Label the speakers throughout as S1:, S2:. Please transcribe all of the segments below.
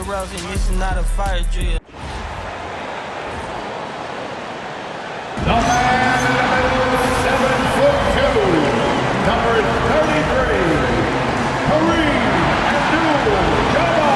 S1: routes and this is not a fire drill.
S2: The man in the middle, 7'2", number 33, Kareem Abdul-Jabbar.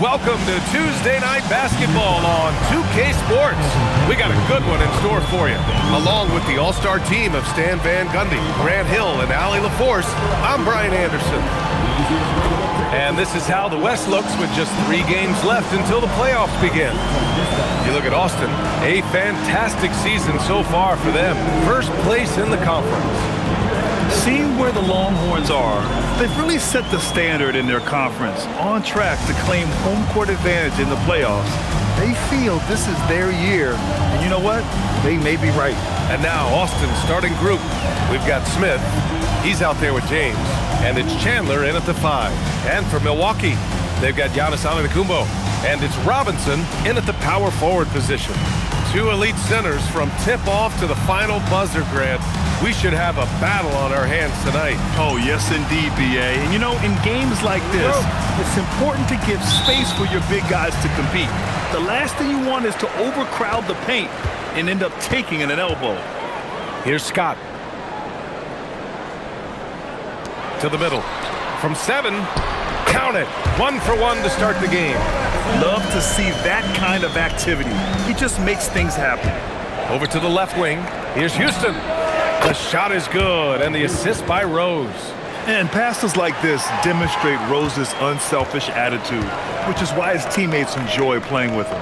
S3: Welcome to Tuesday Night Basketball on 2K Sports. We got a good one in store for you. Along with the all-star team of Stan Van Gundy, Grant Hill, and Allie LaForce, I'm Brian Anderson. And this is how the West looks with just 3 games left until the playoffs begin. You look at Austin, a fantastic season so far for them. First place in the conference.
S4: Seeing where the Longhorns are, they've really set the standard in their conference, on track to claim home court advantage in the playoffs. They feel this is their year, and you know what? They may be right.
S3: And now Austin's starting group. We've got Smith, he's out there with James, and it's Chandler in at the 5. And for Milwaukee, they've got Giannis Antetokounmpo, and it's Robinson in at the power forward position. 2 elite centers from tip-off to the final buzzer, Grant. We should have a battle on our hands tonight.
S4: Oh, yes, indeed, B.A. And, you know, in games like this, it's important to give space for your big guys to compete. The last thing you want is to overcrowd the paint and end up taking an elbow.
S3: Here's Scott. To the middle. From 7, count it. 1 for 1 to start the game.
S4: Love to see that kind of activity. He just makes things happen.
S3: Over to the left wing. Here's Houston. The shot is good, and the assist by Rose.
S4: And passes like this demonstrate Rose's unselfish attitude, which is why his teammates enjoy playing with him.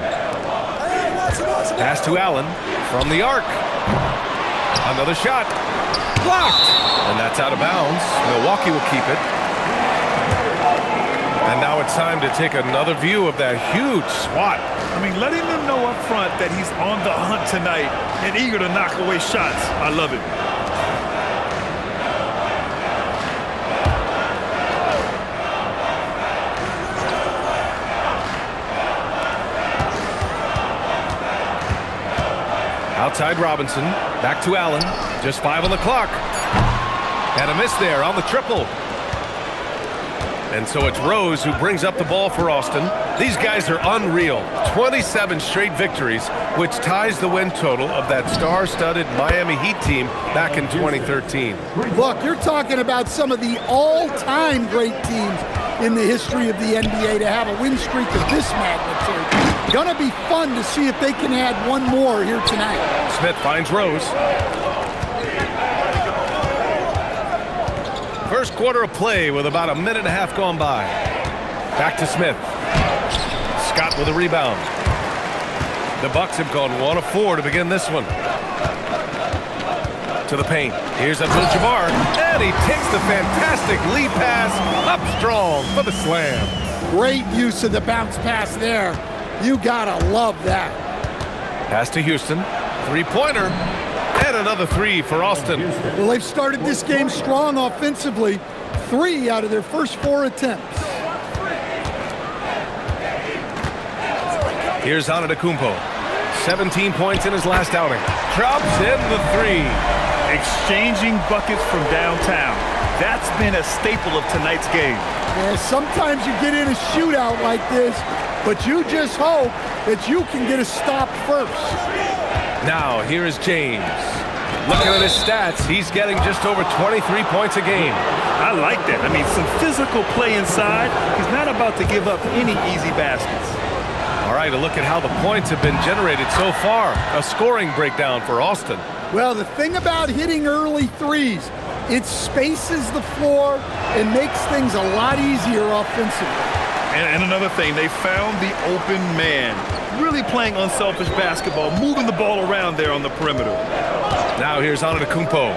S3: Pass to Allen from the arc. Another shot. Blocked. And that's out of bounds. Milwaukee will keep it. And now it's time to take another view of that huge swat.
S4: I mean, letting them know up front that he's on the hunt tonight and eager to knock away shots. I love it.
S3: Outside Robinson, back to Allen, just 5 on the clock. And a miss there on the triple. And so it's Rose who brings up the ball for Austin. These guys are unreal. 27 straight victories, which ties the win total of that star-studded Miami Heat team back in 2013.
S5: Look, you're talking about some of the all-time great teams in the history of the NBA to have a win streak of this magnitude. Gonna be fun to see if they can add one more here tonight.
S3: Smith finds Rose. First quarter of play with about 1.5 minutes gone by. Back to Smith. Scott with a rebound. The Bucks have gone 1 of 4 to begin this one. To the paint. Here's Abdul-Jabbar. And he takes the fantastic lead pass up strong for the slam.
S5: Great use of the bounce pass there. You gotta love that.
S3: Pass to Houston. 3-pointer. And another 3 for Austin.
S5: Well, they've started this game strong offensively. 3 out of their first 4 attempts.
S3: Here's Antetokounmpo. 17 points in his last outing. Drops in the 3.
S4: Exchanging buckets from downtown. That's been a staple of tonight's game.
S5: Yeah, sometimes you get in a shootout like this, but you just hope that you can get a stop first.
S3: Now, here is James. Looking at his stats, he's getting just over 23 points a game.
S4: I like that. I mean, some physical play inside. He's not about to give up any easy baskets.
S3: All right, a look at how the points have been generated so far. A scoring breakdown for Austin.
S5: Well, the thing about hitting early threes, it spaces the floor and makes things a lot easier offensively.
S4: And another thing, they found the open man. Really playing unselfish basketball, moving the ball around there on the perimeter.
S3: Now here's Antetokounmpo.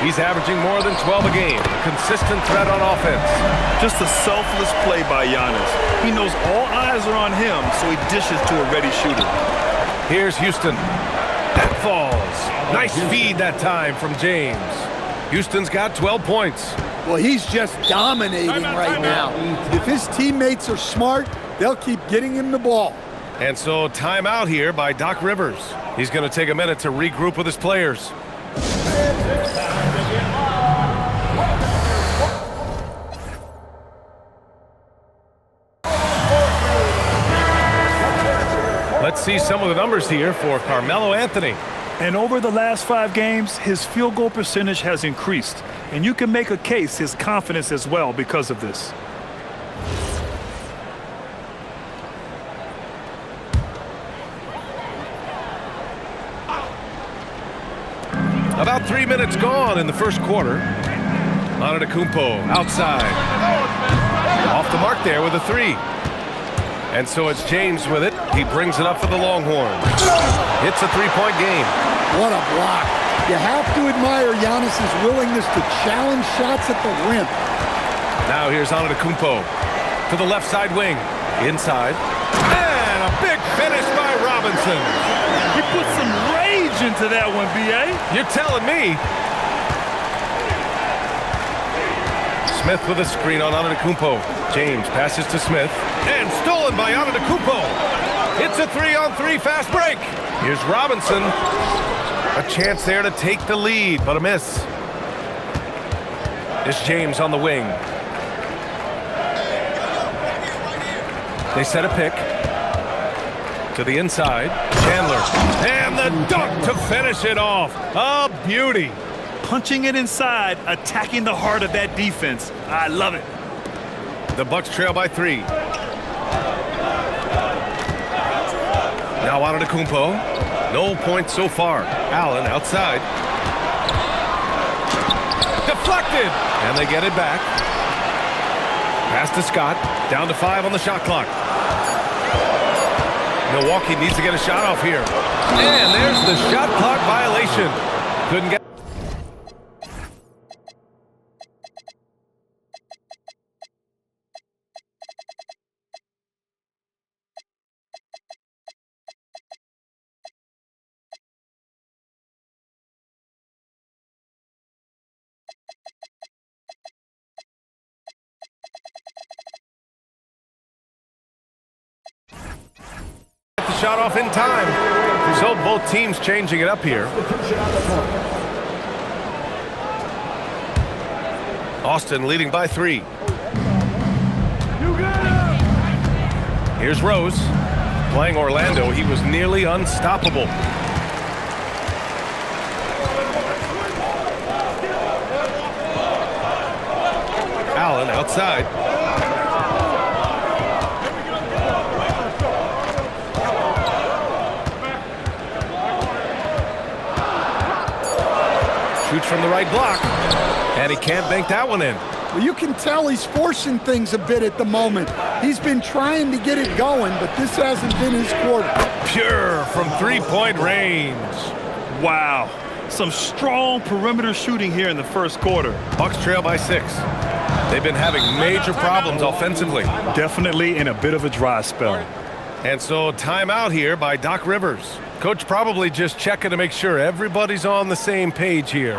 S3: He's averaging more than 12 a game. Consistent threat on offense.
S4: Just a selfless play by Giannis. He knows all eyes are on him, so he dishes to a ready shooter.
S3: Here's Houston. That falls. Nice feed that time from James. Houston's got 12 points.
S5: Well, he's just dominating right now. If his teammates are smart, they'll keep getting him the ball.
S3: And so timeout here by Doc Rivers. He's going to take a minute to regroup with his players. Let's see some of the numbers here for Carmelo Anthony.
S4: And over the last 5 games, his field goal percentage has increased. And you can make a case his confidence as well because of this.
S3: About 3 minutes gone in the first quarter. Antetokounmpo outside. Off the mark there with a 3. And so it's James with it. He brings it up for the Longhorns. It's a 3-point game.
S5: What a block. You have to admire Giannis's willingness to challenge shots at the rim.
S3: Now here's Antetokounmpo to the left side wing. Inside. And a big finish by Robinson.
S4: He put some rage into that one, B.A.
S3: You're telling me. Smith with a screen on Antetokounmpo. James passes to Smith. And stolen by Antetokounmpo. It's a 3-on-3 fast break. Here's Robinson. A chance there to take the lead, but a miss. It's James on the wing. They set a pick. To the inside. Chandler. And the dunk to finish it off. A beauty.
S4: Punching it inside, attacking the heart of that defense. I love it.
S3: The Bucks trail by 3. Now Antetokounmpo. No points so far. Allen outside. Deflected. And they get it back. Pass to Scott. Down to 5 on the shot clock. Milwaukee needs to get a shot off here. And there's the shot clock violation. Couldn't get. Shot off in time. So both teams changing it up here. Austin leading by 3. Here's Rose. Playing Orlando, he was nearly unstoppable. Allen outside. Shoots from the right block, and he can't bank that one in.
S5: Well, you can tell he's forcing things a bit at the moment. He's been trying to get it going, but this hasn't been his quarter.
S3: Pure from 3-point range.
S4: Wow. Some strong perimeter shooting here in the first quarter.
S3: Bucks trail by 6. They've been having major problems offensively.
S4: Definitely in a bit of a dry spell.
S3: And so timeout here by Doc Rivers. Coach probably just checking to make sure everybody's on the same page here.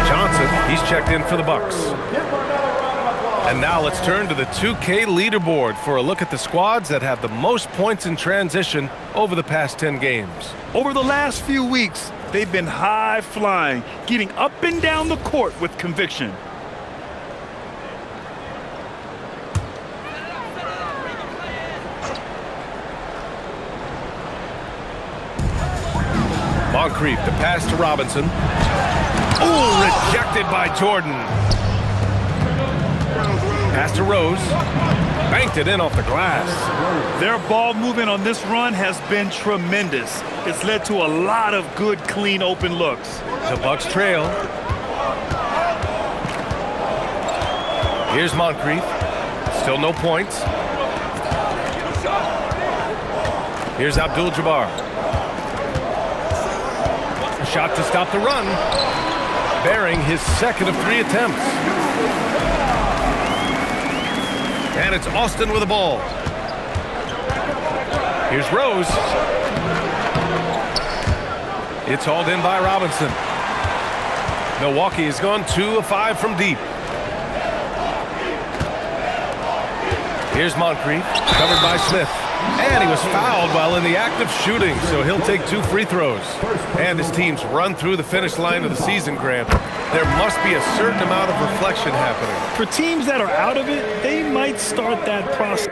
S3: Johnson, he's checked in for the Bucks. And now let's turn to the 2K leaderboard for a look at the squads that have the most points in transition over the past 10 games.
S4: Over the last few weeks, they've been high flying, getting up and down the court with conviction.
S3: Moncrief, the pass to Robinson. Ooh, rejected by Jordan. Pass Pass to Rose. Banked it in off the glass.
S4: Their ball movement on this run has been tremendous. It's led to a lot of good, clean, open looks.
S3: The Bucks trail. Here's Moncrief. Still no points. Here's Abdul-Jabbar. A shot to stop the run. Bearing his second of 3 attempts. And it's Austin with the ball. Here's Rose. It's hauled in by Robinson. Milwaukee has gone 2 of 5 from deep. Here's Moncrief, covered by Smith. And he was fouled while in the act of shooting, so he'll take 2 free throws. And his team's run through the finish line of the season, Grant. There must be a certain amount of reflection happening.
S4: For teams that are out of it, they might start that process.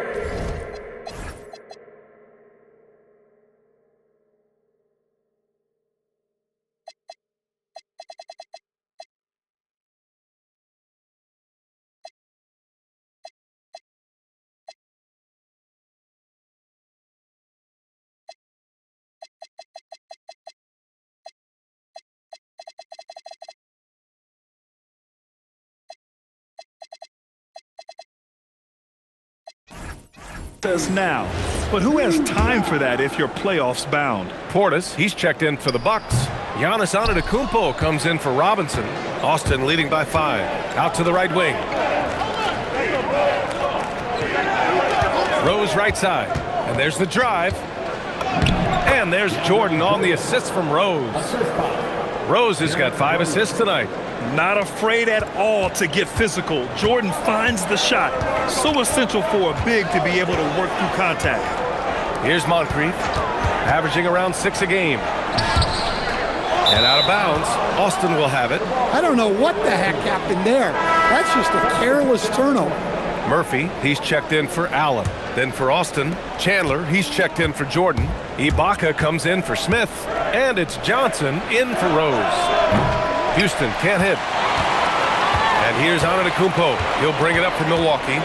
S4: Now, but who has time for that if you're playoffs bound?
S3: Portis, he's checked in for the Bucks. Giannis Antetokounmpo comes in for Robinson. Austin leading by 5. Out to the right wing. Rose right side. And there's the drive. And there's Jordan on the assist from Rose. Rose has got 5 assists tonight.
S4: Not afraid at all to get physical. Jordan finds the shot. So essential for a big to be able to work through contact.
S3: Here's Moncrief, averaging around 6 a game. And out of bounds, Austin will have it.
S5: I don't know what the heck happened there. That's just a careless turnover.
S3: Murphy, he's checked in for Allen. Then for Austin, Chandler, he's checked in for Jordan. Ibaka comes in for Smith. And it's Johnson in for Rose. Houston can't hit. And here's Antetokounmpo. He'll bring it up for Milwaukee.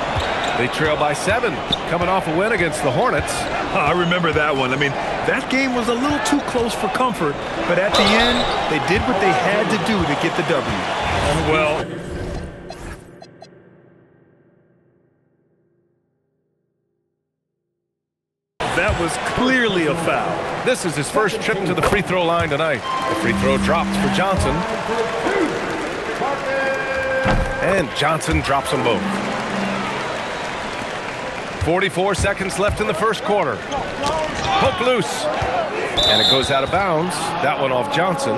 S3: They trail by 7, coming off a win against the Hornets.
S4: I remember that one. I mean, that game was a little too close for comfort, but at the end, they did what they had to do to get the W. Well, that was clearly a foul.
S3: This is his first trip to the free throw line tonight. The free throw drops for Johnson. And Johnson drops them both. 44 seconds left in the first quarter. Poke loose. And it goes out of bounds. That one off Johnson.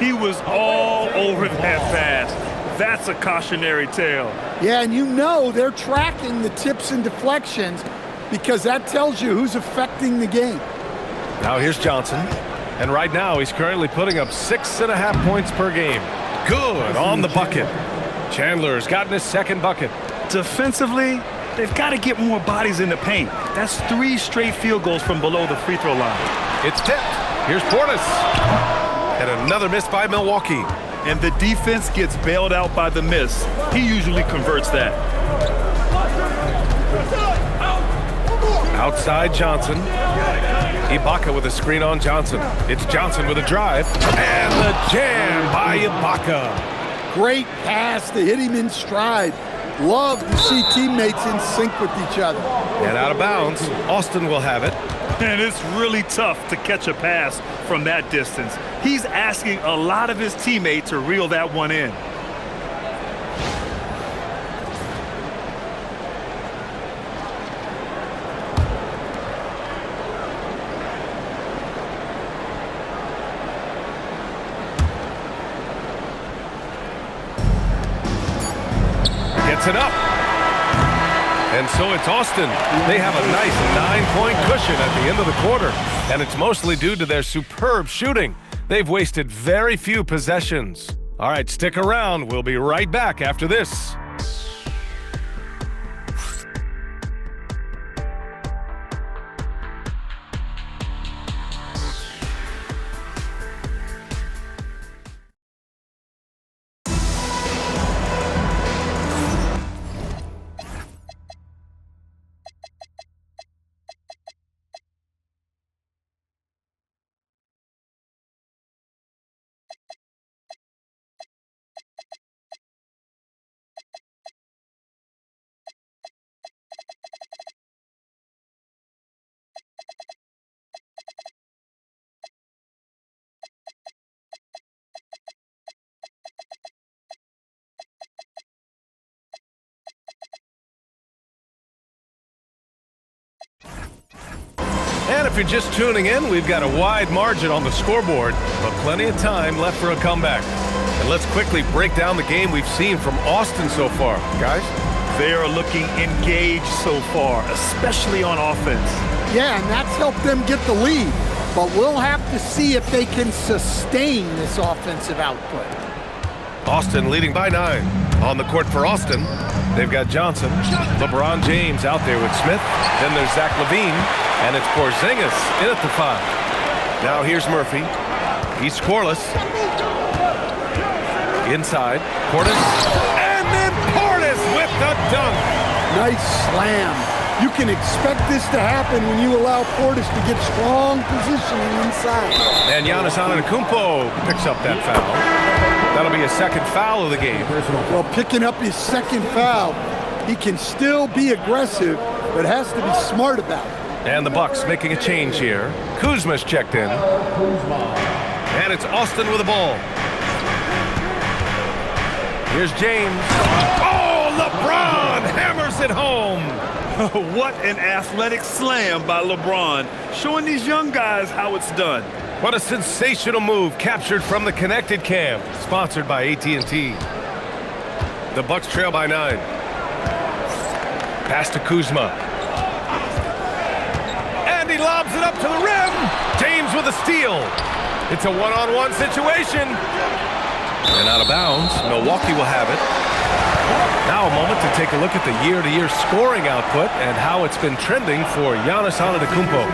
S4: He was all over that pass. That's a cautionary tale.
S5: Yeah, and you know they're tracking the tips and deflections because that tells you who's affecting the game.
S3: Now here's Johnson. And right now he's currently putting up 6.5 points per game. Good on the bucket. Chandler has gotten his second bucket.
S4: Defensively, they've got to get more bodies in the paint. That's 3 straight field goals from below the free throw line.
S3: It's tipped. Here's Portis. And another miss by Milwaukee.
S4: And the defense gets bailed out by the miss. He usually converts that.
S3: Outside Johnson. Ibaka with a screen on Johnson. It's Johnson with a drive. And the jam by Ibaka.
S5: Great pass to hit him in stride. Love to see teammates in sync with each other.
S3: And out of bounds, Austin will have it.
S4: And it's really tough to catch a pass from that distance. He's asking a lot of his teammates to reel that one in.
S3: Gets it up. And so it's Austin. They have a nice 9-point cushion at the end of the quarter. And it's mostly due to their superb shooting. They've wasted very few possessions. All right, stick around. We'll be right back after this. And if you're just tuning in, we've got a wide margin on the scoreboard, but plenty of time left for a comeback. And let's quickly break down the game we've seen from Austin so far. Guys?
S4: They are looking engaged so far, especially on offense.
S5: Yeah, and that's helped them get the lead. But we'll have to see if they can sustain this offensive output.
S3: Austin leading by 9. On the court for Austin, they've got Johnson, LeBron James out there with Smith. Then there's Zach LaVine, and it's Porzingis in at the 5. Now here's Murphy. He's scoreless. Inside, Portis, and then Portis with the dunk.
S5: Nice slam. You can expect this to happen when you allow Portis to get strong positioning inside.
S3: And Giannis Antetokounmpo picks up that foul. That'll be his second foul of the game.
S5: Well, picking up his second foul, he can still be aggressive, but has to be smart about it.
S3: And the Bucks making a change here. Kuzma's checked in. And it's Austin with the ball. Here's James. Oh, LeBron hammers it home.
S4: What an athletic slam by LeBron, showing these young guys how it's done.
S3: What a sensational move captured from the connected cam, sponsored by AT&T. The Bucks trail by 9. Pass to Kuzma. And he lobs it up to the rim. James with a steal. It's a one-on-one situation. And out of bounds, Milwaukee will have it. Now a moment to take a look at the year-to-year scoring output and how it's been trending for Giannis Antetokounmpo.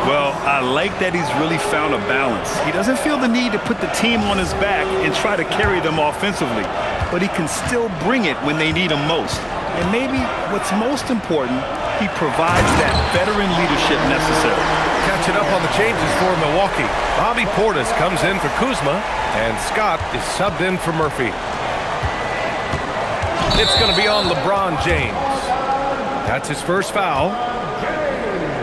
S4: Well, I like that he's really found a balance. He doesn't feel the need to put the team on his back and try to carry them offensively, but he can still bring it when they need him most. And maybe what's most important, he provides that veteran leadership necessary.
S3: Catching up on the changes for Milwaukee. Bobby Portis comes in for Kuzma, and Scott is subbed in for Murphy. It's going to be on LeBron James. That's his first foul.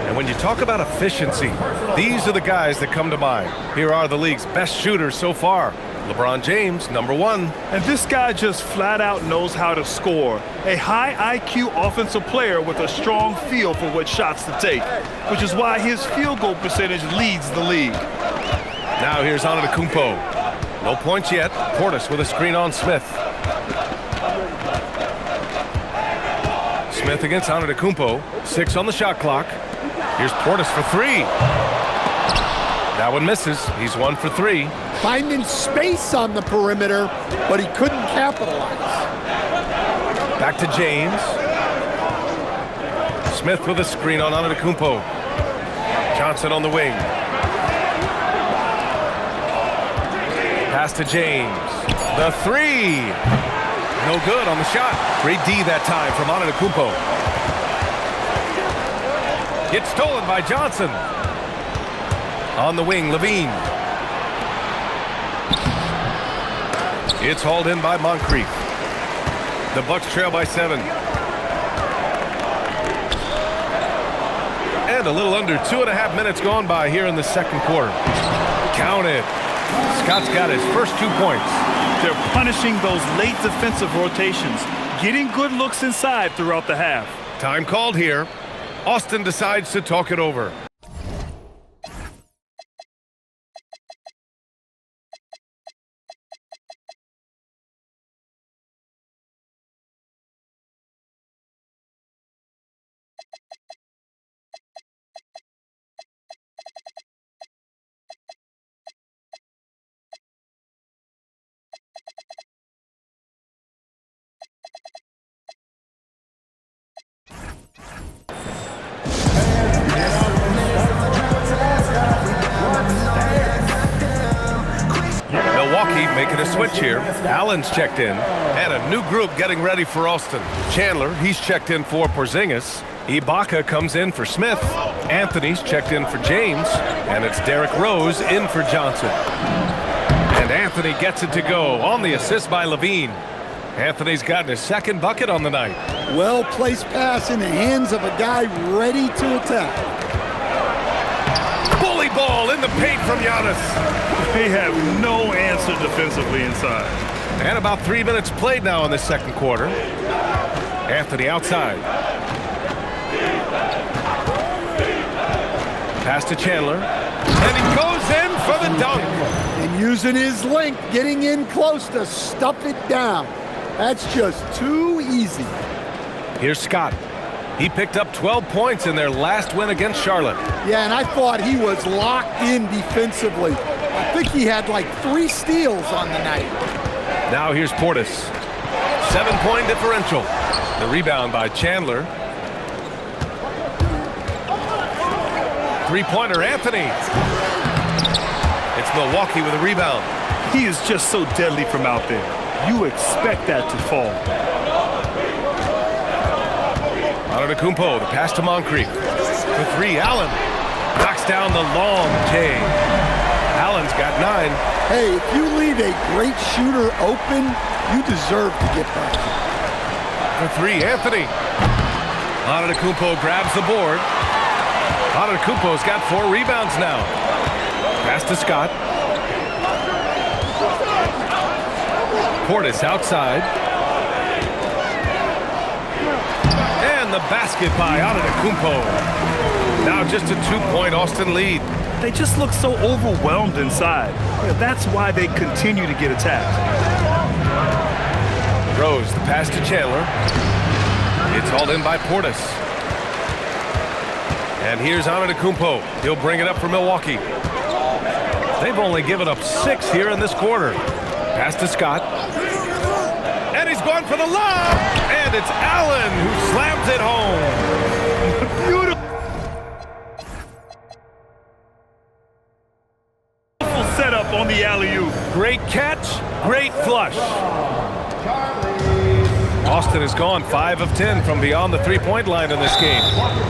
S3: And when you talk about efficiency, these are the guys that come to mind. Here are the league's best shooters so far. LeBron James, number 1.
S4: And this guy just flat out knows how to score. A high IQ offensive player with a strong feel for what shots to take, which is why his field goal percentage leads the league.
S3: Now here's Antetokounmpo. No points yet. Portis with a screen on Smith. Smith against Antetokounmpo. 6 on the shot clock. Here's Portis for 3. That one misses. He's 1 for 3.
S5: Finding space on the perimeter, but he couldn't capitalize.
S3: Back to James. Smith with a screen on Antetokounmpo. Johnson on the wing. Pass to James. The 3. No good on the shot. Great D that time from Antetokounmpo. It's stolen by Johnson. On the wing, LaVine. It's hauled in by Moncrief. The Bucks trail by 7. And a little under 2.5 minutes gone by here in the second quarter. Count it. Scott's got his first 2 points.
S4: They're punishing those late defensive rotations, getting good looks inside throughout the half.
S3: Time called here. Austin decides to talk it over. Milwaukee making a switch here. Allen's checked in. And a new group getting ready for Austin. Chandler, he's checked in for Porzingis. Ibaka comes in for Smith. Anthony's checked in for James. And it's Derrick Rose in for Johnson. And Anthony gets it to go on the assist by LaVine. Anthony's gotten his second bucket on the night.
S5: Well-placed pass in the hands of a guy ready to attack.
S3: Bully ball in the paint from Giannis.
S4: They have no answer defensively inside.
S3: And about 3 minutes played now in the second quarter. Anthony outside. Pass to Chandler. And he goes in for the dunk.
S5: And using his length, getting in close to stuff it down. That's just too easy.
S3: Here's Scott. He picked up 12 points in their last win against Charlotte.
S5: Yeah, and I thought he was locked in defensively. I think he had like 3 steals on the night.
S3: Now here's Portis. 7-point differential. The rebound by Chandler. Three-pointer, Anthony. It's Milwaukee with a rebound.
S4: He is just so deadly from out there. You expect that to fall.
S3: Antetokounmpo, the pass to Moncrief. For 3, Allen. Knocks down the long J. Allen's got 9.
S5: Hey, if you leave a great shooter open, you deserve to get back.
S3: For 3, Anthony. Antetokounmpo grabs the board. Antetokounmpo's got 4 rebounds now. Pass to Scott. Portis outside. And the basket by Antetokounmpo. Now just a 2-point Austin lead.
S4: They just look so overwhelmed inside. That's why they continue to get attacked.
S3: Rose, the pass to Chandler. It's hauled in by Portis. And here's Antetokounmpo. He'll bring it up for Milwaukee. They've only given up 6 here in this quarter. Pass to Scott. And he's going for the lob. And it's Allen who slams it home.
S4: Beautiful setup on the alley-oop.
S3: Great catch, great flush. Austin has gone 5 of 10 from beyond the 3-point line in this game.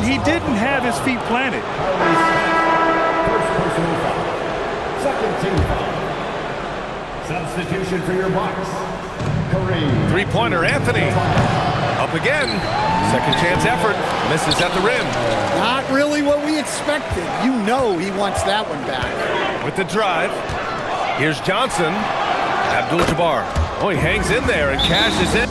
S4: He didn't have his feet planted.
S2: First personal foul. Second team foul. Substitution for your Bucks. Kareem.
S3: 3-pointer, Anthony. Up again. Second chance effort. Misses at the rim.
S5: Not really what we expected. You know he wants that one back.
S3: With the drive. Here's Johnson. Abdul-Jabbar. Oh, he hangs in there and cashes in.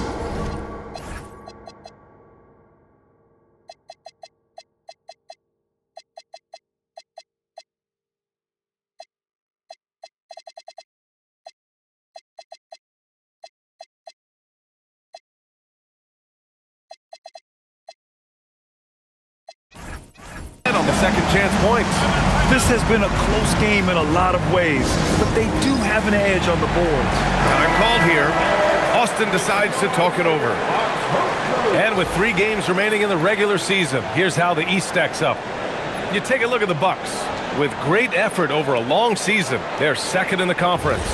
S3: On the second chance points.
S4: This has been a close game in a lot of ways, but they do have an edge on the boards.
S3: Time called here. Austin decides to talk it over. And with 3 games remaining in the regular season, here's how the East stacks up. You take a look at the Bucks. With great effort over a long season, they're second in the conference.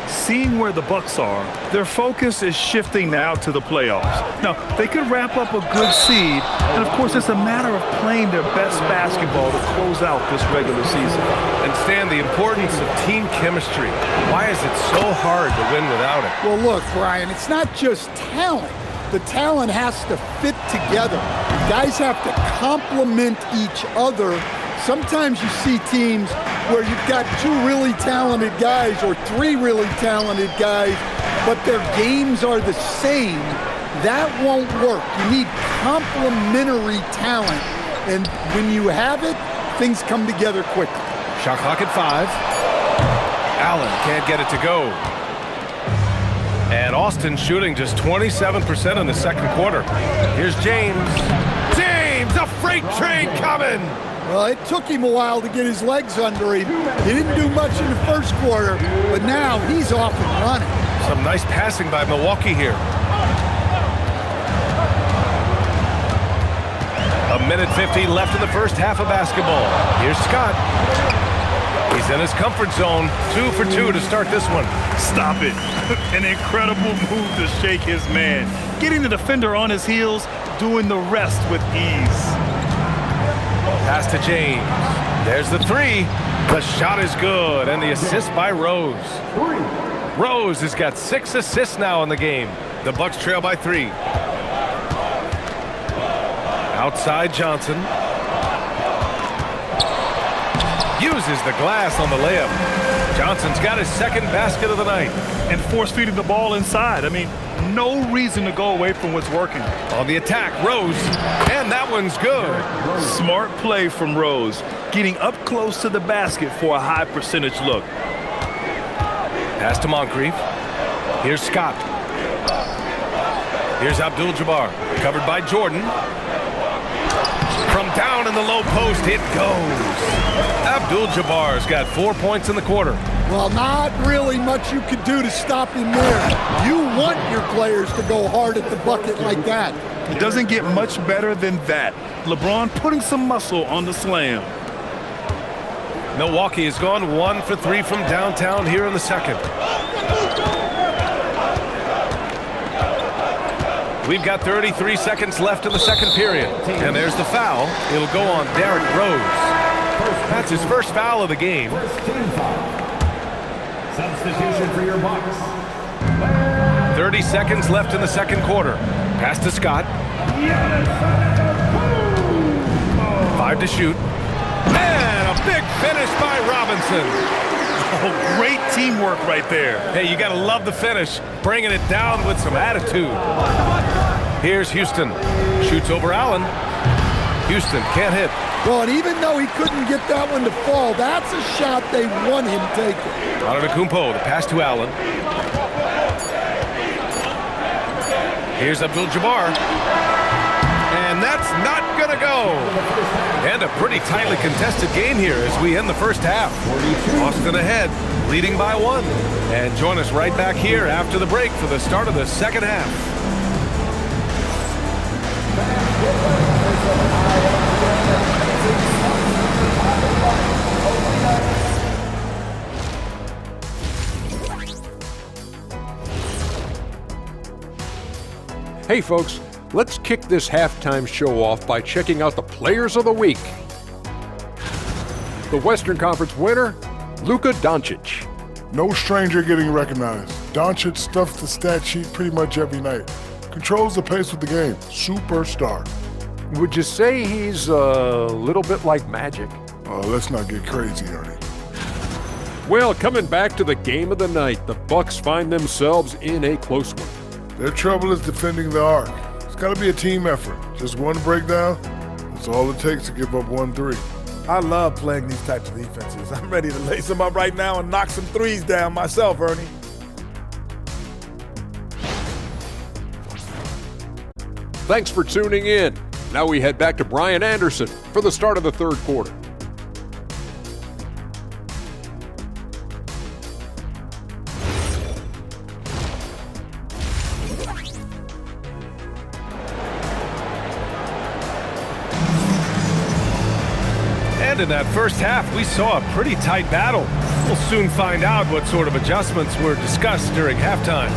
S4: Seeing where the Bucks are, their focus is shifting now to the playoffs. Now, they could wrap up a good seed, and of course, it's a matter of playing their best basketball to close out this regular season.
S3: And Stan, the importance of team chemistry. Why is it so hard to win without it?
S5: Well, look, Brian, it's not just talent. The talent has to fit together. Guys have to complement each other. Sometimes you see teams where you've got 2 really talented guys or 3 really talented guys, but their games are the same. That won't work. You need complementary talent. And when you have it, things come together quickly.
S3: Shot clock at 5. Allen can't get it to go. And Austin shooting just 27% in the second quarter. Here's James. James, a freight train coming!
S5: Well, it took him a while to get his legs under him. He didn't do much in the first quarter, but now he's off and running.
S3: Some nice passing by Milwaukee here. A minute 50 left in the first half of basketball. Here's Scott. He's in his comfort zone. 2 for 2 to start this one.
S4: Stop it. An incredible move to shake his man. Getting the defender on his heels, doing the rest with ease.
S3: Pass to James. There's the 3. The shot is good, and the assist by Rose. Rose has got 6 assists now in the game. The Bucks trail by 3. Outside Johnson. Uses the glass on the layup. Johnson's got his second basket of the night.
S4: And force feeding the ball inside. I mean, no reason to go away from what's working.
S3: On the attack, Rose, and that one's good.
S4: Smart play from Rose, getting up close to the basket for a high percentage look.
S3: Pass to Moncrief. Here's Scott. Here's Abdul-Jabbar, covered by Jordan. From down in the low post, it goes. Abdul-Jabbar's got 4 points in the quarter.
S5: Well, not really much you could do to stop him there. You want your players to go hard at the bucket like that.
S4: It doesn't get much better than that. LeBron putting some muscle on the slam.
S3: Milwaukee has gone 1 for 3 from downtown here in the second. We've got 33 seconds left in the second period. And there's the foul. It'll go on Derrick Rose. That's his first foul of the game.
S2: First team foul. Substitution for your Bucks.
S3: 30 seconds left in the second quarter. Pass to Scott. 5 to shoot. And a big finish by Robinson.
S4: Oh, great teamwork right there.
S3: Hey, you got to love the finish. Bringing it down with some attitude. Here's Houston. Shoots over Allen. Houston can't hit.
S5: Well, and even though he couldn't get that one to fall, that's a shot they want him taking.
S3: Antetokounmpo, the pass to Allen. Here's Abdul-Jabbar. And that's not going to go. And a pretty tightly contested game here as we end the first half. Boston ahead, leading by 1. And join us right back here after the break for the start of the second half.
S6: Hey folks, let's kick this halftime show off by checking out the Players of the Week. The Western Conference winner, Luka Doncic.
S7: No stranger getting recognized. Doncic stuffs the stat sheet pretty much every night. Controls the pace of the game. Superstar.
S6: Would you say he's a little bit like Magic?
S7: Oh, let's not get crazy, Ernie.
S6: Well, coming back to the game of the night, the Bucks find themselves in a close one.
S7: Their trouble is defending the arc. It's got to be a team effort. Just one breakdown, that's all it takes to give up 1-3.
S8: I love playing these types of defenses. I'm ready to lace them up right now and knock some threes down myself, Ernie.
S6: Thanks for tuning in. Now we head back to Brian Anderson for the start of the third quarter.
S3: And in that first half, we saw a pretty tight battle. We'll soon find out what sort of adjustments were discussed during halftime.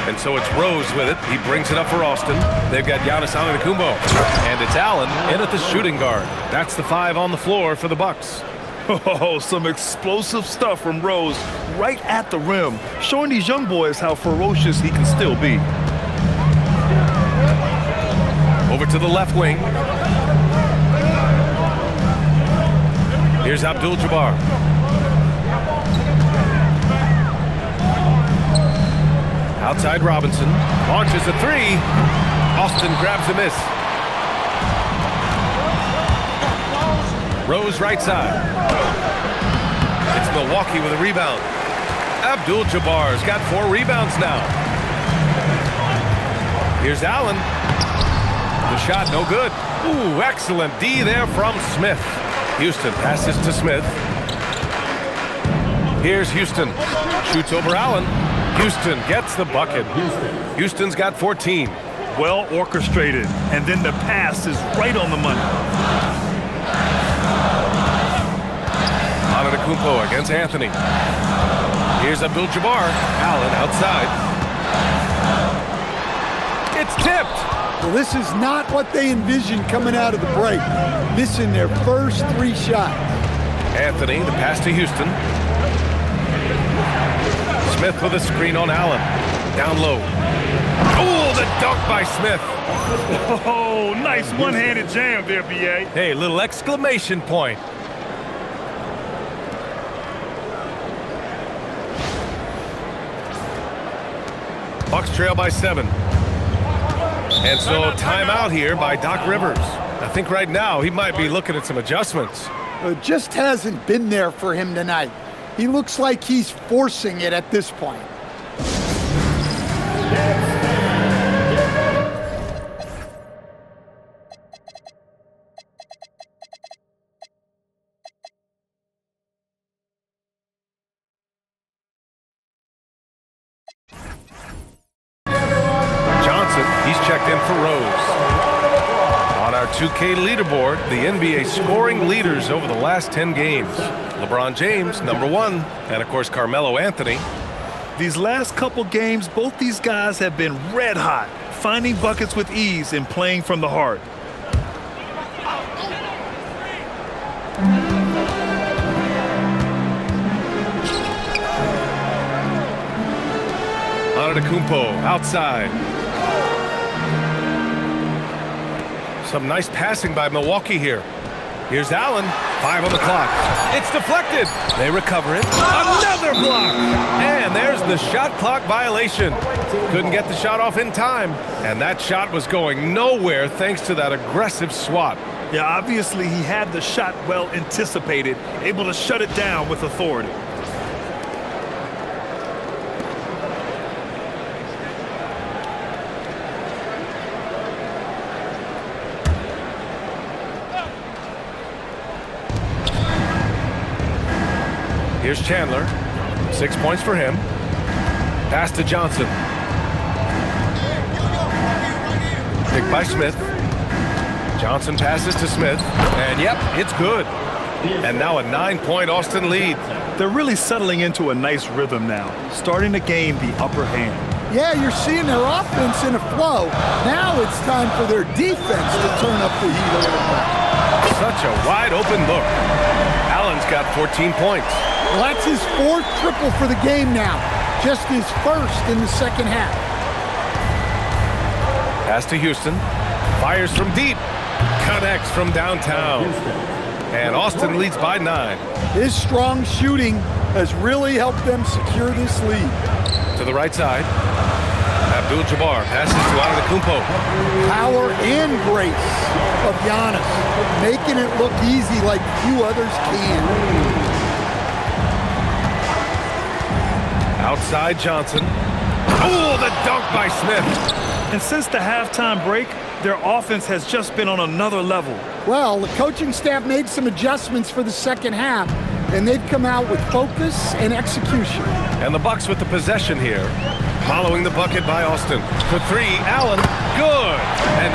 S3: And so it's Rose with it. He brings it up for Austin. They've got Giannis Antetokounmpo. And it's Allen in at the shooting guard. That's the 5 on the floor for the Bucks.
S4: Oh, some explosive stuff from Rose right at the rim, showing these young boys how ferocious he can still be.
S3: Over to the left wing. Here's Abdul-Jabbar. Outside Robinson, launches a 3. Austin grabs a miss. Rose right side. It's Milwaukee with a rebound. Abdul-Jabbar's got 4 rebounds now. Here's Allen. The shot no good. Ooh, excellent D there from Smith. Houston passes to Smith. Here's Houston. Shoots over Allen. Houston gets the bucket. Houston's got 14.
S4: well orchestrated, and then the pass is right on the money.
S3: Antetokounmpo against Anthony. Here's Abdul-Jabbar. Allen outside. It's tipped.
S5: Well, this is not what they envisioned coming out of the break. Missing their first 3 shots.
S3: Anthony, the pass to Houston. Smith with a screen on Allen. Down low. Oh, the dunk by Smith.
S4: Oh, nice one-handed jam there, B.A.
S3: Hey, little exclamation point. Bucks trail by 7. And so timeout here by Doc Rivers. I think right now he might be looking at some adjustments.
S5: It just hasn't been there for him tonight. He looks like he's forcing it at this point.
S3: He's checked in for Rose. On our 2K leaderboard, the NBA scoring leaders over the last 10 games. LeBron James, #1, and of course Carmelo Anthony.
S4: These last couple games, both these guys have been red hot, finding buckets with ease and playing from the heart.
S3: Antetokounmpo outside. Some nice passing by Milwaukee here. Here's Allen. 5 on the clock. It's deflected. They recover it. Another block. And there's the shot clock violation. Couldn't get the shot off in time. And that shot was going nowhere thanks to that aggressive swat.
S4: Yeah, obviously he had the shot well anticipated, able to shut it down with authority.
S3: Here's Chandler. 6 points for him. Pass to Johnson. Picked by Smith. Johnson passes to Smith. And yep, it's good. And now a 9-point Austin lead.
S4: They're really settling into a nice rhythm now, starting to gain the upper hand.
S5: Yeah, you're seeing their offense in a flow. Now it's time for their defense to turn up the heat a little bit.
S3: Such a wide open look. Allen's got 14 points.
S5: Well, that's his 4th triple for the game now. Just his 1st in the second half.
S3: Pass to Houston. Fires from deep. Connects from downtown. And Austin leads by 9.
S5: His strong shooting has really helped them secure this lead.
S3: To the right side. Abdul-Jabbar passes to Antetokounmpo.
S5: Power and grace of Giannis, making it look easy like few others can.
S3: Outside Johnson. Oh, the dunk by Smith.
S4: And since the halftime break, their offense has just been on another level.
S5: Well, the coaching staff made some adjustments for the second half, and they've come out with focus and execution.
S3: And the Bucks with the possession here. Following the bucket by Austin. For 3, Allen. Good. And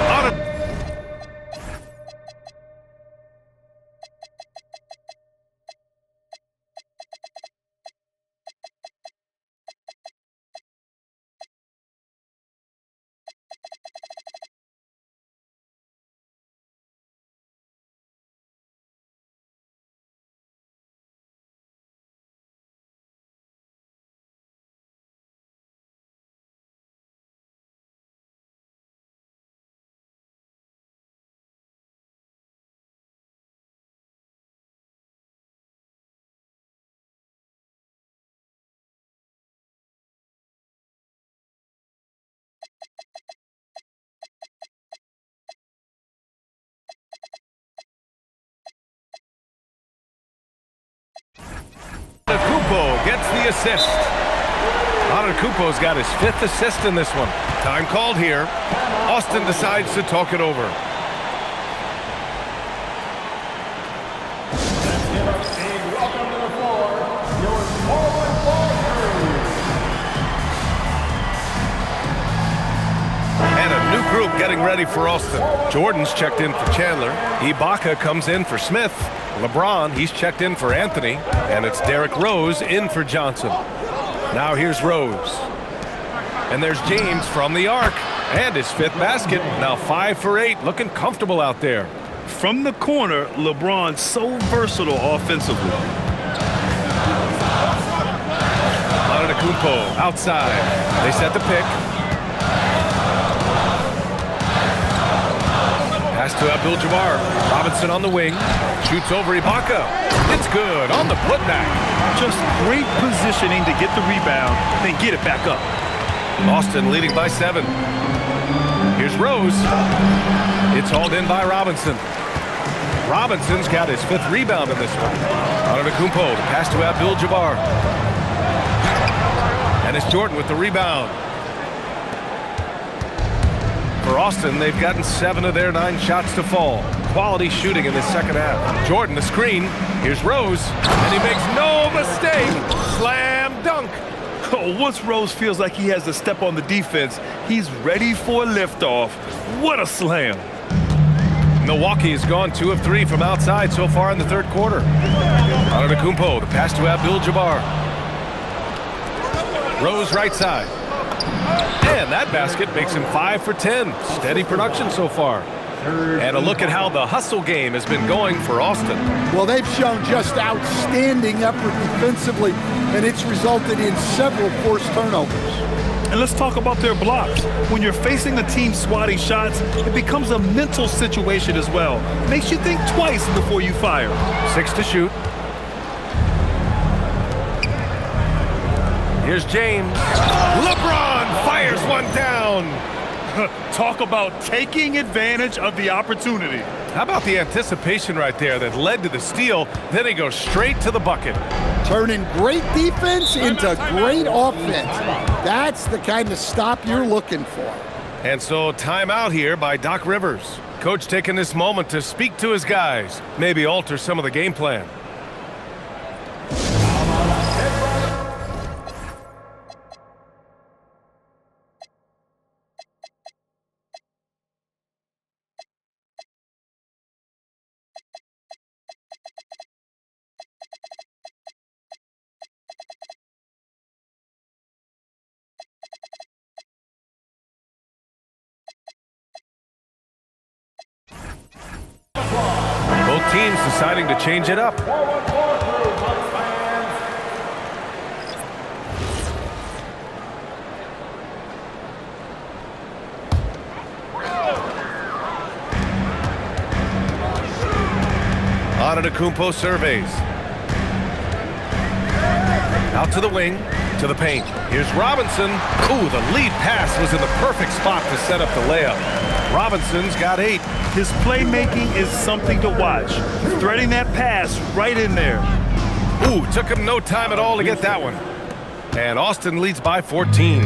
S3: Antetokounmpo gets the assist. Antetokounmpo's got his 5th assist in this one. Time called here. Austin decides to talk it over.
S2: Welcome to the floor, your forward ball crew.
S3: And a new crew getting ready for Austin. Jordan's checked in for Chandler. Ibaka comes in for Smith. LeBron, he's checked in for Anthony. And it's Derrick Rose in for Johnson. Now here's Rose. And there's James from the arc. And his 5th basket. Now 5 for 8. Looking comfortable out there.
S4: From the corner, LeBron's so versatile offensively.
S3: Antetokounmpo outside. They set the pick. Pass to Abdul-Jabbar. Robinson on the wing. Shoots over Ibaka. It's good on the putback.
S4: Just great positioning to get the rebound, then get it back up.
S3: Austin leading by 7. Here's Rose. It's hauled in by Robinson. Robinson's got his 5th rebound in this one. Antetokounmpo, the pass to Abdul-Jabbar. And it's Jordan with the rebound. For Austin, they've gotten 7 of their 9 shots to fall. Quality shooting in the second half. Jordan, the screen. Here's Rose. And he makes no mistake. Slam dunk.
S4: Oh, once Rose feels like he has to step on the defense, he's ready for a liftoff. What a slam.
S3: Milwaukee has gone 2 of 3 from outside so far in the 3rd quarter. Antetokounmpo, the pass to Abdul-Jabbar. Rose right side. And that basket makes him 5 for 10. Steady production so far. And a look at how the hustle game has been going for Austin.
S5: Well, they've shown just outstanding effort defensively, and it's resulted in several forced turnovers.
S4: And let's talk about their blocks. When you're facing a team swatting shots, it becomes a mental situation as well. Makes you think twice before you fire.
S3: 6 to shoot. Here's James. LeBron fires one down.
S4: Talk about taking advantage of the opportunity.
S3: How about the anticipation right there that led to the steal? Then he goes straight to the bucket.
S5: Turning great defense into great offense. That's the kind of stop you're looking for.
S3: And so timeout here by Doc Rivers. Coach taking this moment to speak to his guys, maybe alter some of the game plan. Both teams deciding to change it up. Antetokounmpo surveys. Out to the wing, to the paint. Here's Robinson. Ooh, the lead pass was in the perfect spot to set up the layup. Robinson's got 8.
S4: His playmaking is something to watch. Threading that pass right in there.
S3: Ooh, took him no time at all to get that one. And Austin leads by 14.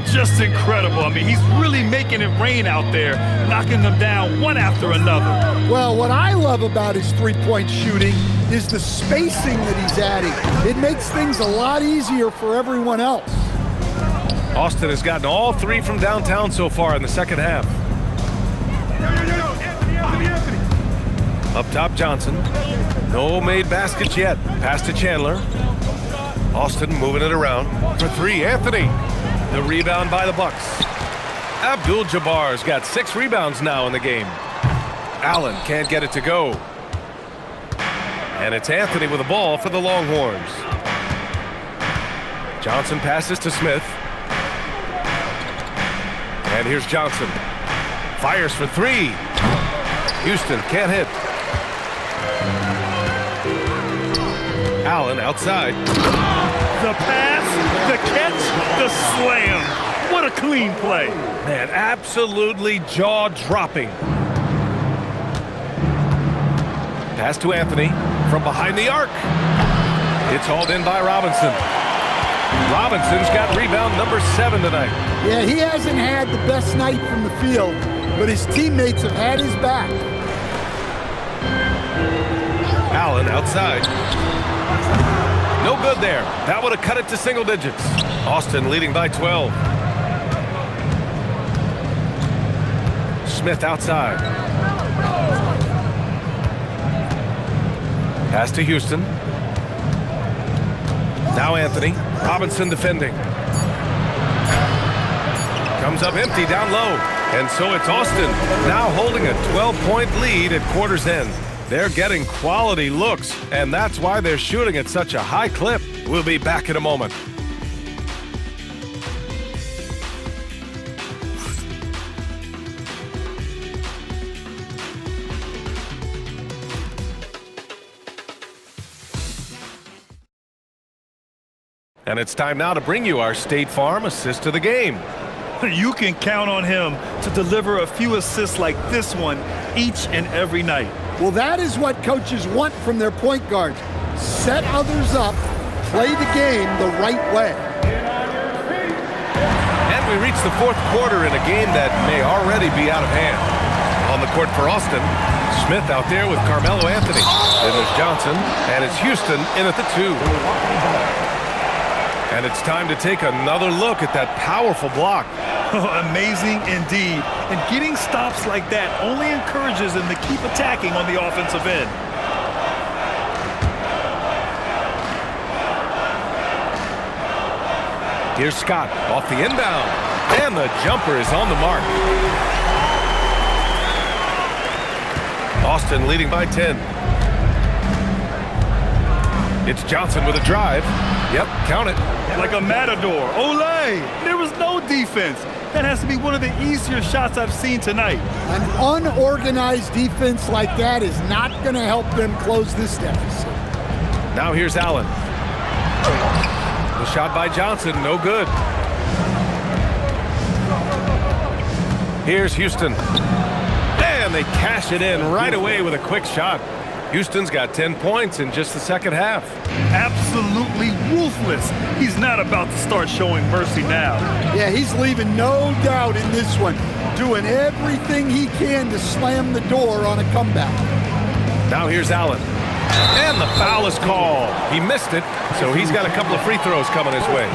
S4: Just incredible. I mean, he's really making it rain out there, knocking them down one after another.
S5: Well, what I love about his three-point shooting is the spacing that he's adding. It makes things a lot easier for everyone else.
S3: Austin has gotten all 3 from downtown so far in the second half. Up top, Johnson. No made baskets yet. Pass to Chandler. Austin moving it around. For 3, Anthony. The rebound by the Bucks. Abdul-Jabbar's got 6 rebounds now in the game. Allen can't get it to go. And it's Anthony with the ball for the Longhorns. Johnson passes to Smith. And here's Johnson. Fires for 3. Houston can't hit. Allen outside.
S4: The pass, the catch, the slam. What a clean play.
S3: Man, absolutely jaw-dropping. Pass to Anthony from behind the arc. It's hauled in by Robinson. Robinson's got rebound number 7 tonight.
S5: Yeah, he hasn't had the best night from the field, but his teammates have had his back.
S3: Allen outside. No good there. That would have cut it to single digits. Austin leading by 12. Smith outside. Pass to Houston. Now Anthony. Robinson defending. Comes up empty down low. And so it's Austin now holding a 12-point lead at quarter's end. They're getting quality looks, and that's why they're shooting at such a high clip. We'll be back in a moment. And it's time now to bring you our State Farm assist of the game.
S4: You can count on him to deliver a few assists like this one each and every night.
S5: Well, that is what coaches want from their point guards. Set others up, play the game the right way.
S3: And we reach the fourth quarter in a game that may already be out of hand. On the court for Austin, Smith out there with Carmelo Anthony. Then there's Johnson, and it's Houston in at the 2. And it's time to take another look at that powerful block.
S4: Amazing indeed. And getting stops like that only encourages them to keep attacking on the offensive end.
S3: Here's Scott off the inbound. And the jumper is on the mark. Austin leading by 10. It's Johnson with a drive. Yep, count it.
S4: Like a matador. Olay! There was no defense. That has to be one of the easier shots I've seen tonight.
S5: An unorganized defense like that is not going to help them close this deficit.
S3: Now here's Allen. The shot by Johnson, no good. Here's Houston. And they cash it in right away with a quick shot. Houston's got 10 points in just the second half.
S4: Absolutely ruthless. He's not about to start showing mercy now.
S5: Yeah, he's leaving no doubt in this one. Doing everything he can to slam the door on a comeback.
S3: Now here's Allen. And the foul is called. He missed it, so he's got a couple of free throws coming his way.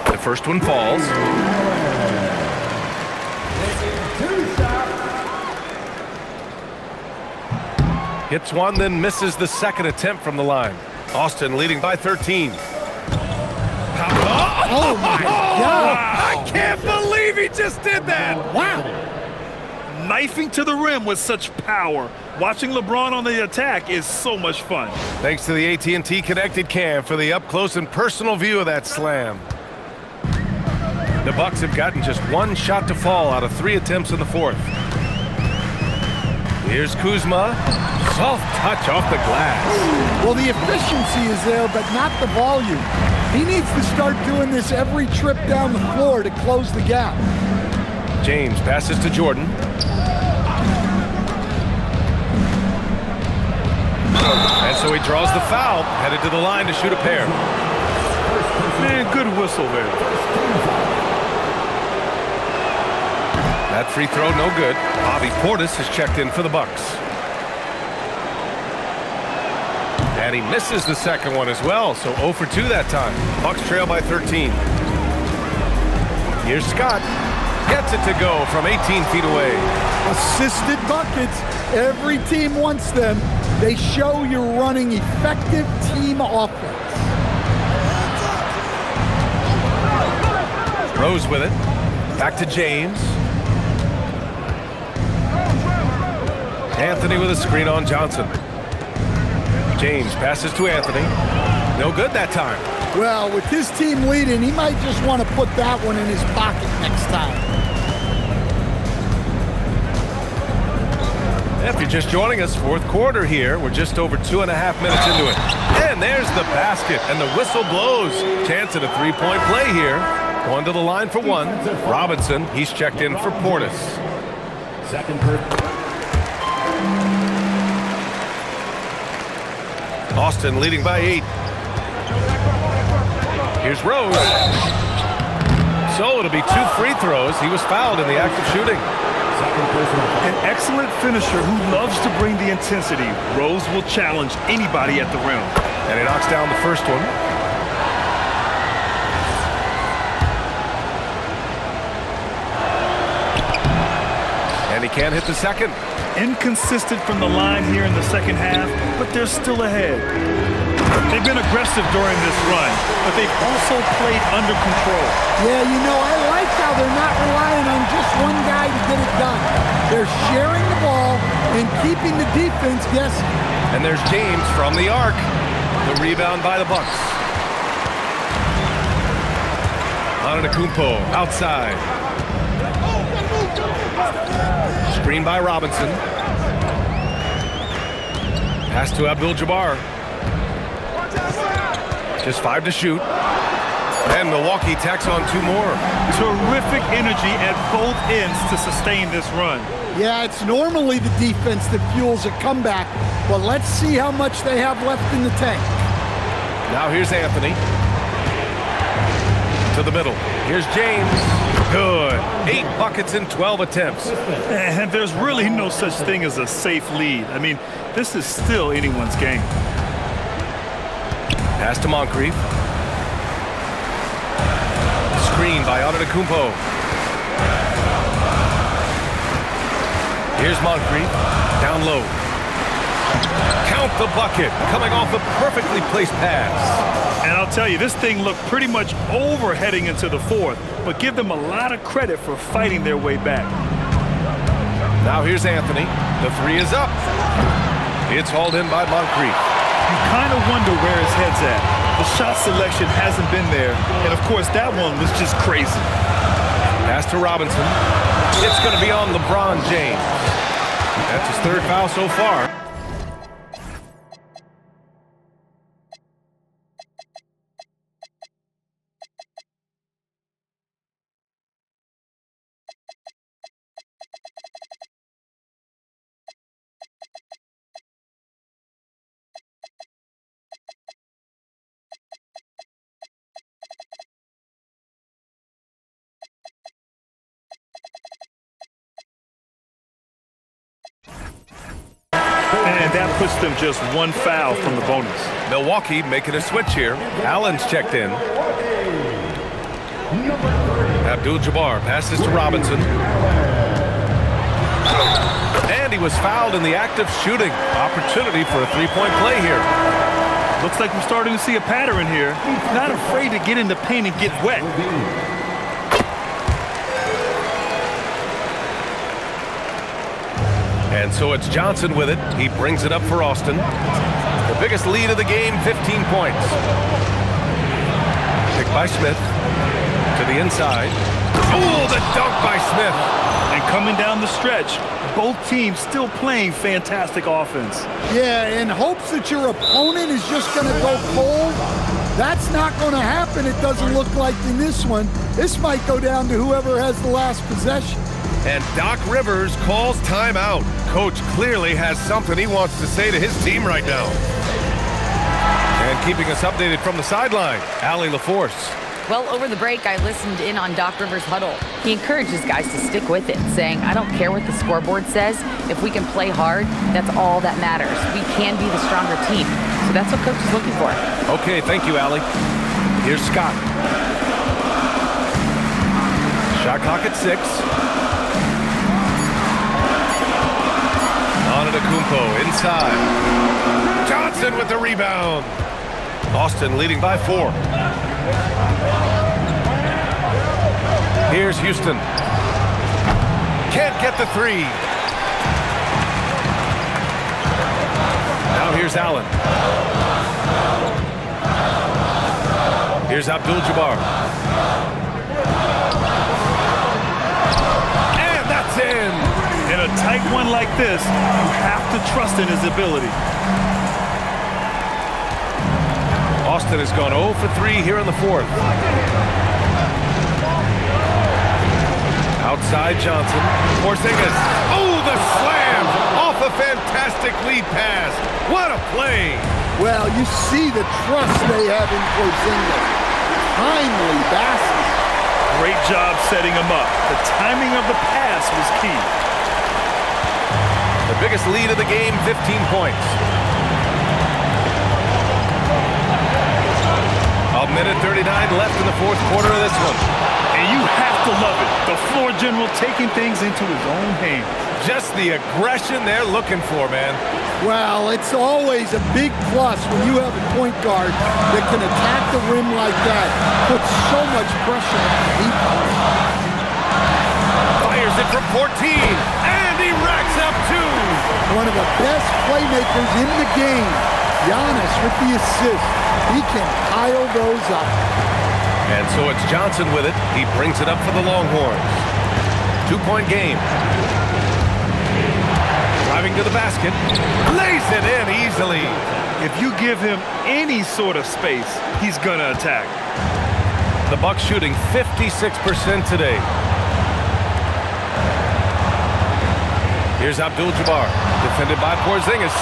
S3: The first one falls. Hits one, then misses the second attempt from the line. Austin leading by 13.
S5: Oh, my God.
S3: I can't believe he just did that.
S5: Wow.
S4: Knifing to the rim with such power. Watching LeBron on the attack is so much fun.
S3: Thanks to the AT&T Connected Cam for the up-close and personal view of that slam. The Bucks have gotten just one shot to fall out of 3 attempts in the fourth. Here's Kuzma. Soft touch off the glass.
S5: Well, the efficiency is there, but not the volume. He needs to start doing this every trip down the floor to close the gap.
S3: James passes to Jordan. And so he draws the foul, headed to the line to shoot a pair.
S4: Man, good whistle there.
S3: That free throw, no good. Bobby Portis has checked in for the Bucks. And he misses the second one as well, so 0 for 2 that time. Bucks trail by 13. Here's Scott. Gets it to go from 18 feet away.
S5: Assisted buckets. Every team wants them. They show you're running effective team offense.
S3: Rose with it. Back to James. Anthony with a screen on Johnson. James passes to Anthony. No good that time.
S5: Well, with his team leading, he might just want to put that one in his pocket next time.
S3: If you're just joining us, fourth quarter here. We're just over 2.5 minutes into it. And there's the basket, and the whistle blows. Chance at a three-point play here. Going to the line for one. Robinson, he's checked in for Portis.
S2: Second per.
S3: Austin leading by 8. Here's Rose. So it'll be 2 free throws. He was fouled in the act of shooting.
S4: An excellent finisher who loves to bring the intensity. Rose will challenge anybody at the rim.
S3: And he knocks down the first one. And he can't hit the second.
S4: Inconsistent from the line here in the second half, but they're still ahead. They've been aggressive during this run, but they've also played under control.
S5: Yeah, you know, I like how they're not relying on just one guy to get it done. They're sharing the ball and keeping the defense guessing.
S3: And there's James from the arc. The rebound by the Bucks. Antetokounmpo outside. Screen by Robinson. Pass to Abdul-Jabbar. Just 5 to shoot. And Milwaukee tacks on 2 more.
S4: Terrific energy at both ends to sustain this run.
S5: Yeah, it's normally the defense that fuels a comeback, but let's see how much they have left in the tank.
S3: Now here's Anthony. To the middle. Here's James. Good. 8 buckets in 12 attempts.
S4: And there's really no such thing as a safe lead. I mean, this is still anyone's game.
S3: Pass to Moncrief. Screen by Antetokounmpo. Here's Moncrief. Down low. Count the bucket. Coming off a perfectly placed pass.
S4: And I'll tell you, this thing looked pretty much over heading into the fourth, but give them a lot of credit for fighting their way back.
S3: Now here's Anthony. The 3 is up. It's hauled in by Moncrief.
S4: You kind of wonder where his head's at. The shot selection hasn't been there, and of course that one was just crazy.
S3: Pass to Robinson. It's going to be on LeBron James. That's his 3rd foul so far.
S4: And that puts them just 1 foul from the bonus.
S3: Milwaukee making a switch here. Allen's checked in. Abdul-Jabbar passes to Robinson. And he was fouled in the act of shooting. Opportunity for a 3-point play here.
S4: Looks like we're starting to see a pattern here. Not afraid to get in the paint and get wet.
S3: And so it's Johnson with it. He brings it up for Austin. The biggest lead of the game, 15 points. Picked by Smith. To the inside. Oh, the dunk by Smith.
S4: And coming down the stretch, both teams still playing fantastic offense.
S5: Yeah, in hopes that your opponent is just going to go cold. That's not going to happen, it doesn't look like in this one. This might go down to whoever has the last possession.
S3: And Doc Rivers calls timeout. Coach clearly has something he wants to say to his team right now. And keeping us updated from the sideline, Allie LaForce.
S9: Well, over the break, I listened in on Doc Rivers' huddle. He encourages guys to stick with it, saying, I don't care what the scoreboard says. If we can play hard, that's all that matters. We can be the stronger team. So that's what Coach is looking for.
S3: Okay, thank you, Allie. Here's Scott. Shot clock at 6. Antetokounmpo inside. Johnson with the rebound. Austin leading by 4. Here's Houston. Can't get the 3. Now here's Allen. Here's Abdul-Jabbar. And that's in.
S4: In a tight one like this, you have to trust in his ability.
S3: Austin has gone 0 for 3 here in the fourth. Outside Johnson. Porzingis. Oh, the slam! Off a fantastic lead pass. What a play!
S5: Well, you see the trust they have in Porzingis. Timely basket.
S4: Great job setting him up. The timing of the pass was key.
S3: The biggest lead of the game, 15 points. A minute 39 left in the fourth quarter of this one.
S4: And you have to love it. The floor general taking things into his own hands.
S3: Just the aggression they're looking for, man.
S5: Well, it's always a big plus when you have a point guard that can attack the rim like that. Puts so much pressure on the defense.
S3: Fires it from 14, and he racks up 2.
S5: One of the best playmakers in the game. Giannis with the assist. He can pile those up.
S3: And so it's Johnson with it. He brings it up for the Longhorns. 2-point game. Driving to the basket. Lays it in easily.
S4: If you give him any sort of space, he's going to attack.
S3: The Bucks shooting 56% today. Here's Abdul-Jabbar, defended by Porzingis.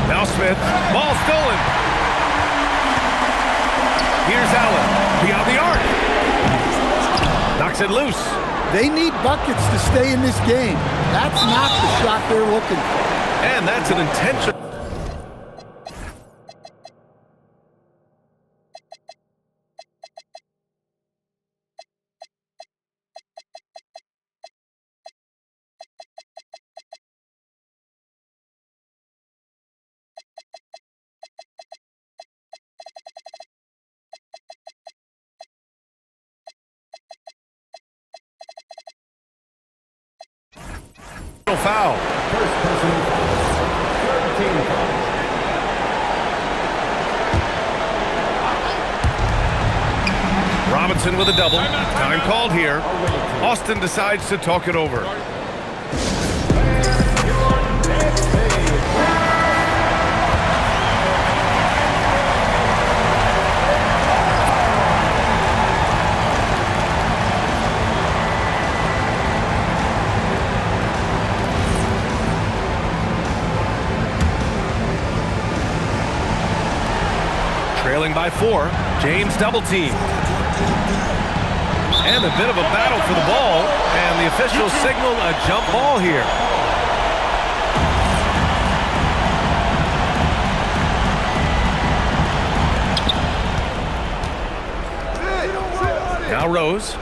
S3: Now Smith, ball stolen. Here's Allen, beyond the arc. Knocks it loose.
S5: They need buckets to stay in this game. That's not the shot they're looking for.
S3: And that's an intentional. Foul.
S2: First personal foul. Third team foul.
S3: Robinson with a double. Time called here. Austin decides to talk it over. Trailing by 4, James double team. And a bit of a battle for the ball, and the officials signal a jump ball here. Now Rose.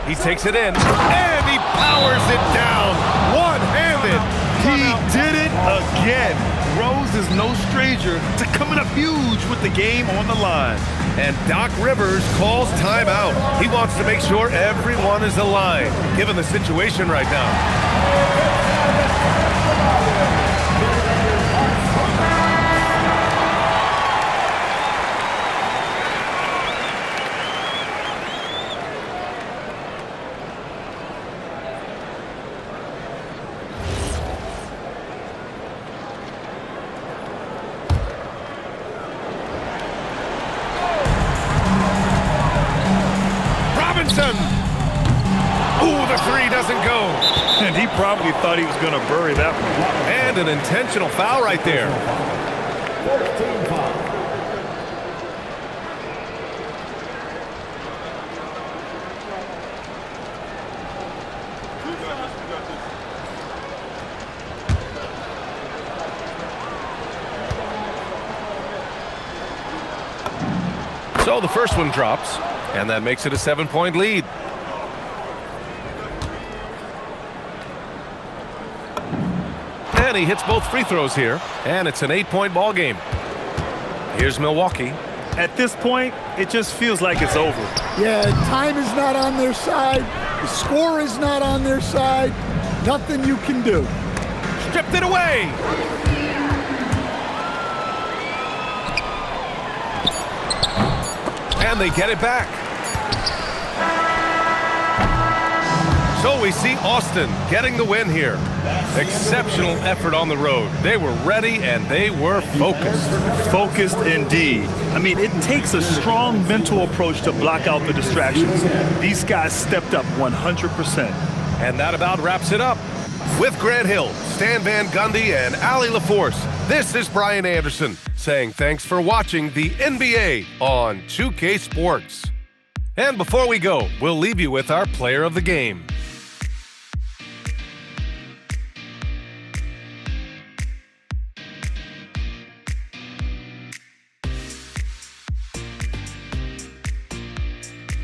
S3: He takes it in, and he powers it down, one-handed.
S4: He did it again. Rose is no stranger to coming up huge with the game on the line.
S3: And Doc Rivers calls timeout. He wants to make sure everyone is aligned, given the situation right now. Ooh, the three doesn't go.
S4: And he probably thought he was going to bury that one.
S3: And an intentional foul right there.
S2: 14 foul.
S3: So the first one drops, and that makes it a 7-point lead. And he hits both free throws here, and it's an 8-point ball game. Here's Milwaukee.
S4: At this point, it just feels like it's over.
S5: Yeah, time is not on their side. The score is not on their side. Nothing you can do.
S3: Stripped it away. And they get it back. So we see Austin getting the win here. Exceptional effort on the road. They were ready and they were focused.
S4: Focused indeed. I mean, it takes a strong mental approach to block out the distractions. These guys stepped up 100%.
S3: And that about wraps it up. With Grant Hill, Stan Van Gundy, and Allie LaForce, this is Brian Anderson saying thanks for watching the NBA on 2K Sports. And before we go, we'll leave you with our player of the game.